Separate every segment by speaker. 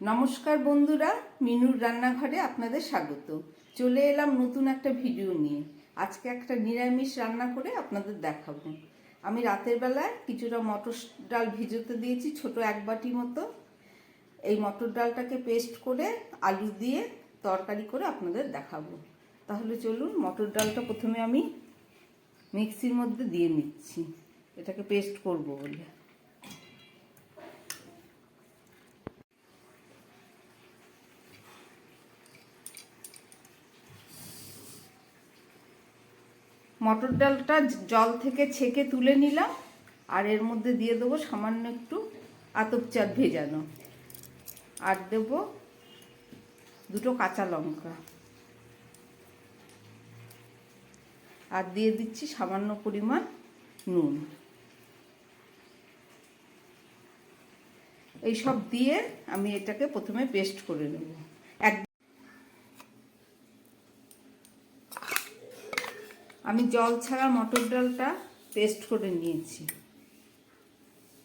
Speaker 1: নমস্কার বন্ধুরা, মিনুর রান্নাঘরে আপনাদের স্বাগত। চলে এলাম নতুন একটা ভিডিও নিয়ে। আজকে একটা নিরামিষ রান্না করে আপনাদের দেখাবো। আমি রাতের বেলায় কিছুটা মটর ডাল ভিজোতে দিয়েছি, ছোট এক বাটি মতো। এই মটর ডালটাকে পেস্ট করে আলু দিয়ে তরকারি করে আপনাদের দেখাবো। তাহলে চলুন, মটর ডালটা প্রথমে আমি মিক্সির মধ্যে দিয়ে নিচ্ছি, এটাকে পেস্ট করব বলে। মটর ডালটা জল থেকে ছেঁকে তুলে নিলাম, আর এর মধ্যে দিয়ে দেবো সামান্য একটু আতপ চাল ভেজানো, আর দেবো দুটো কাঁচা লঙ্কা, আর দিয়ে দিচ্ছি সামান্য পরিমাণ নুন। এই সব দিয়ে আমি এটাকে প্রথমে পেস্ট করে নেব। আমি জল ছাড়া মটর ডালটা পেস্ট করে নিয়েছি।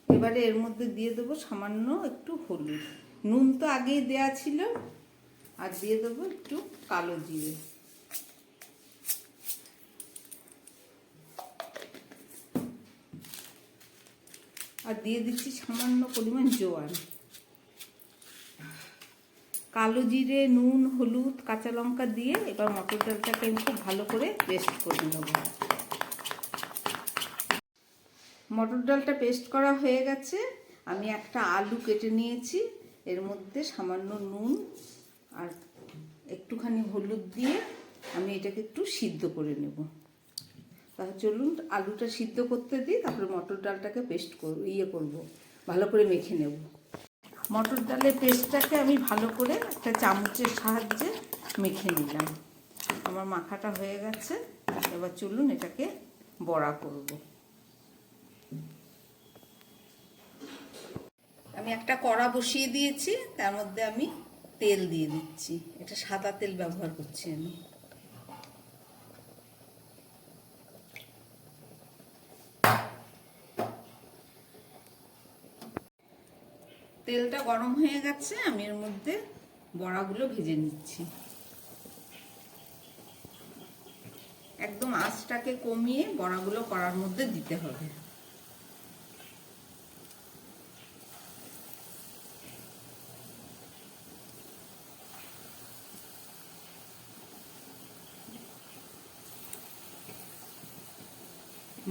Speaker 1: এবারে এর মধ্যে দিয়ে দেবো সামান্য একটু হলুদ, নুন তো আগেই দেয়া ছিল, আর দিয়ে দেবো একটু কালো জিরে, আর দিয়ে দিচ্ছি সামান্য পরিমাণ জোয়ান। কালো জিরে, নুন, হলুদ, কাঁচা লঙ্কা দিয়ে এবার মটর ডালটাকে আমি খুব ভালো করে পেস্ট করে নেব। মটর ডালটা পেস্ট করা হয়ে গেছে। আমি একটা আলু কেটে নিয়েছি, এর মধ্যে সামান্য নুন আর একটুখানি হলুদ দিয়ে আমি এটাকে একটু সিদ্ধ করে নেব। তাহলে চলুন আলুটা সিদ্ধ করতে দিই, তারপরে মটর ডালটাকে পেস্ট করব, ভালো করে মেখে নেব। মটর ডালের পেস্টটাকে আমি ভালো করে একটা চামচের সাহায্যে মেখে নিলাম। আমার মাখাটা হয়ে গেছে। এবার চলুন এটাকে বড়া করব। আমি একটা কড়া বসিয়ে দিয়েছি, তার মধ্যে আমি তেল দিয়ে দিচ্ছি। এটা সাদা তেল ব্যবহার করছি আমি। তেলটা গরম হয়ে গেছে, আমি এর মধ্যে বড়াগুলো ভেজে নিচ্ছি। একদম আঁচটাকে কমিয়ে বড়াগুলো কড়ার মধ্যে দিতে হবে।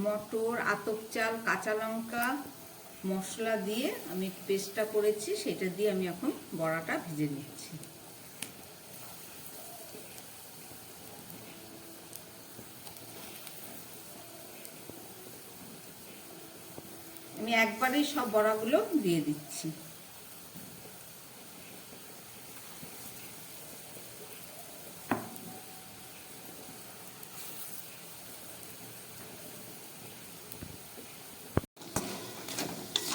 Speaker 1: মটর, আতপ চাল, কাঁচা লঙ্কা, মশলা দিয়ে আমি পেস্টটা করেছি, সেটা দিয়ে আমি এখন বড়াটা ভেজে নিচ্ছি। আমি একবারেই সব বড়াগুলো দিয়ে দিচ্ছি।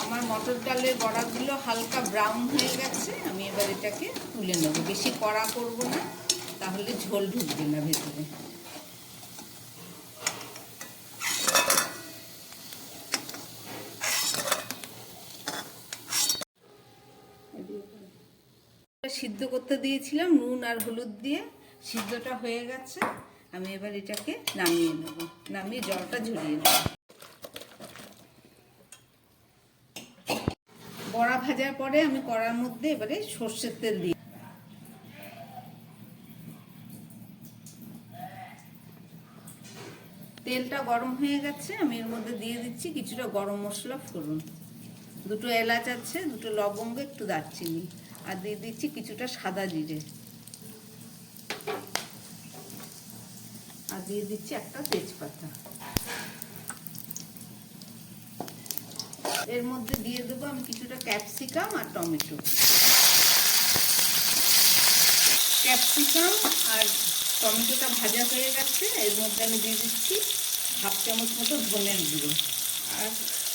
Speaker 1: আমার মটর ডালের বড়াগুলো হালকা ব্রাউন হয়ে গেছে। আমি এবার এটাকে তুলে নেব। বেশি কড়া করব না, তাহলে ঝোল ঢুকবে না ভেতরে। সিদ্ধ করতে দিয়েছিলাম নুন আর হলুদ দিয়ে, সিদ্ধটা হয়ে গেছে। আমি এবার এটাকে নামিয়ে নেব, নামিয়ে জলটা ঝরিয়ে নেব। বড়া ভাজার পরে আমি কড়ার মধ্যে এবারে সর্ষের তেল দিই। তেলটা গরম হয়ে গেছে, আমি এর মধ্যে দিয়ে দিচ্ছি কিছুটা গরম মশলা ফোড়ন, দুটো এলাচ আছে, দুটো লবঙ্গ, একটু দারচিনি, আর দিয়ে দিচ্ছি কিছুটা সাদা জিরে, আর দিয়ে দিচ্ছি একটা তেজপাতা। এর মধ্যে দিয়ে দেবো আমি কিছুটা ক্যাপসিকাম আর টমেটো। ক্যাপসিকাম আর টমেটোটা ভাজা হয়ে গেছে, এর মধ্যে আমি দিয়ে দিচ্ছি হাফ চামচ মতো ধনের গুঁড়ো, আর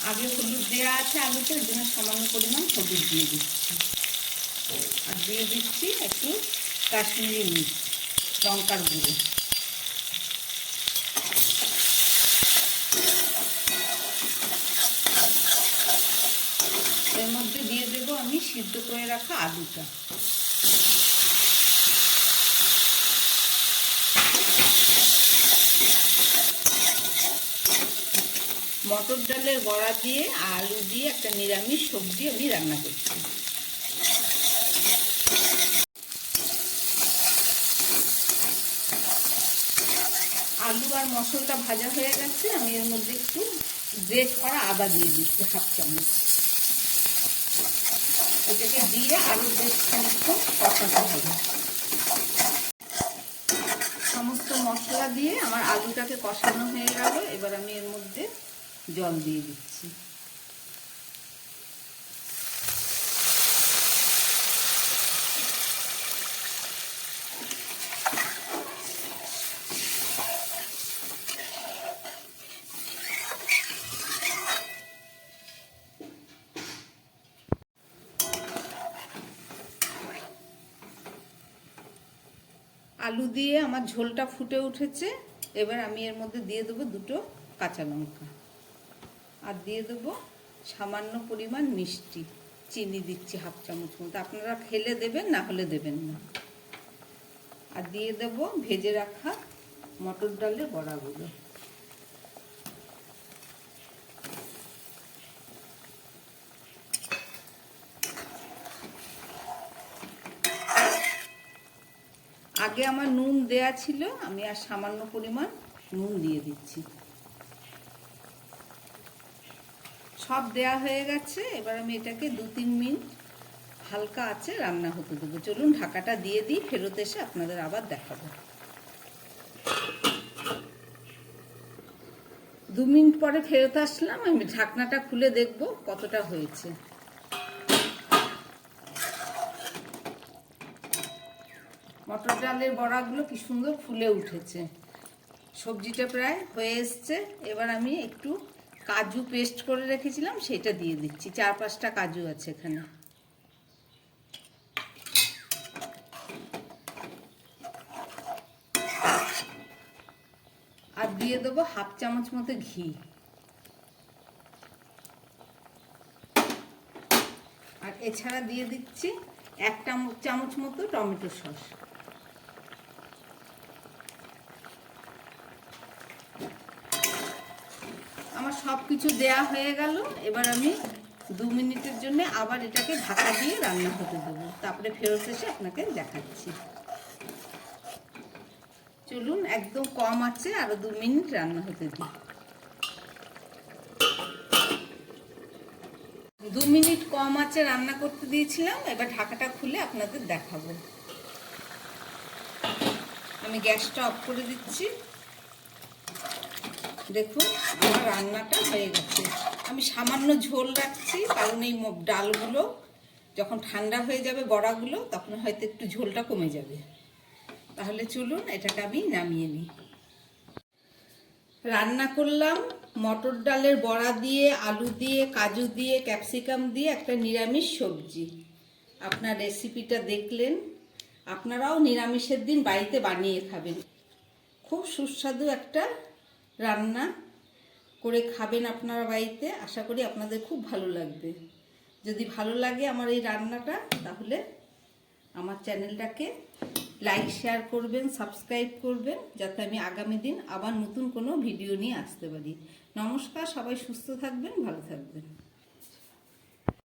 Speaker 1: আগে হলুদ দেওয়া আছে আলুতে, ওই জন্য সামান্য পরিমাণ হলুদ দিয়ে দিচ্ছি, আর দিয়ে দিচ্ছি একটু কাশ্মীরি মির্চ, লঙ্কার গুঁড়ো। এর মধ্যে দিয়ে দেবো আমি সিদ্ধ করে রাখা আলুটা। মটর ডালের বড়া দিয়ে আলু দিয়ে একটা নিরামিষ সবজি আমি রান্না করছি। আলু আর মশলাটা ভাজা হয়ে গেছে, আমি এর মধ্যে একটু গ্রেট করা আদা দিয়ে দিচ্ছি, হাফ চামচ। এটাকে দিয়ে আলু বেশ খানিকক্ষণ কষাতে হবে। সমস্ত মশলা দিয়ে আমার আলুটাকে কষানো হয়ে গেল। এবার আমি এর মধ্যে জল দিয়ে দিচ্ছি। আলু দিয়ে আমার ঝোলটা ফুটে উঠেছে। এবার আমি এর মধ্যে দিয়ে দেবো 2টো কাঁচা লঙ্কা, আর দিয়ে দেবো সামান্য পরিমাণ মিষ্টি, চিনি দিচ্ছি হাফ চামচ মতো। আপনারা খেলে দেবেন, না হলে দেবেন না। আর দিয়ে দেবো ভেজে রাখা মটর ডালের বড়াগুলো। আগে আমার নুন দেয়া ছিল, আমি আর সামান্য পরিমাণ নুন দিয়ে দিচ্ছি। সব দেয়া হয়ে গেছে। এবার আমি এটাকে 2-3 মিনিট হালকা আঁচে রান্না হতে দেবো। চলুন ঢাকাটা দিয়ে দিই, ফেরত এসে আপনাদের আবার দেখাবো। 2 মিনিট পরে ফেরত আসলাম। আমি ঢাকনাটা খুলে দেখব কতটা হয়েছে। মটর ডালের বড়াগুলো কি সুন্দর ফুলে উঠেছে। সবজিটা প্রায় হয়ে এসছে। এবার আমি একটু কাজু পেস্ট করে রেখেছিলাম, সেটা দিয়ে দিচ্ছি। 4-5টা কাজু আছে এখানে। আর দিয়ে দেবো হাফ চামচ মতো ঘি। আর এছাড়া দিয়ে দিচ্ছি 1 চামচ মতো টমেটো সস। আমার সব কিছু দেয়া হয়ে গেল। এবার আমি 2 মিনিটের জন্য আবার এটাকে ঢাকা দিয়ে রান্না হতে দেবো। তারপরে ফেরত এসে আপনাকে দেখাচ্ছি। চলুন একদম কম আছে আরো 2 মিনিট রান্না হতে দিই। 2 মিনিট কম আছে রান্না করতে দিয়েছিলাম। এবার ঢাকাটা খুলে আপনাদের দেখাবো। আমি গ্যাসটা অফ করে দিচ্ছি। দেখুন আমার রান্নাটা হয়ে গেছে। আমি সামান্য ঝোল রাখছি, কারণ এই ডালগুলো যখন ঠান্ডা হয়ে যাবে বড়াগুলো, তখন হয়তো একটু ঝোলটা কমে যাবে। তাহলে চলুন এটাকে আমি নামিয়ে নিই। রান্না করলাম মটর ডালের বড়া দিয়ে, আলু দিয়ে, কাজু দিয়ে, ক্যাপসিকাম দিয়ে একটা নিরামিষ সবজি। আপনার রেসিপিটা দেখলেন। আপনারাও নিরামিষের দিন বাড়িতে বানিয়ে খাবেন। খুব সুস্বাদু একটা রান্না করে খাবেন আপনারা বাড়িতে। আশা করি আপনাদের খুব ভালো লাগবে। যদি ভালো লাগে আমার এই রান্নাটা, তাহলে আমার চ্যানেলটাকে লাইক শেয়ার করবেন, সাবস্ক্রাইব করবেন, যাতে আমি আগামী দিন আবার নতুন কোনো ভিডিও নিয়ে আসতে পারি। নমস্কার, সবাই সুস্থ থাকবেন, ভালো থাকবেন।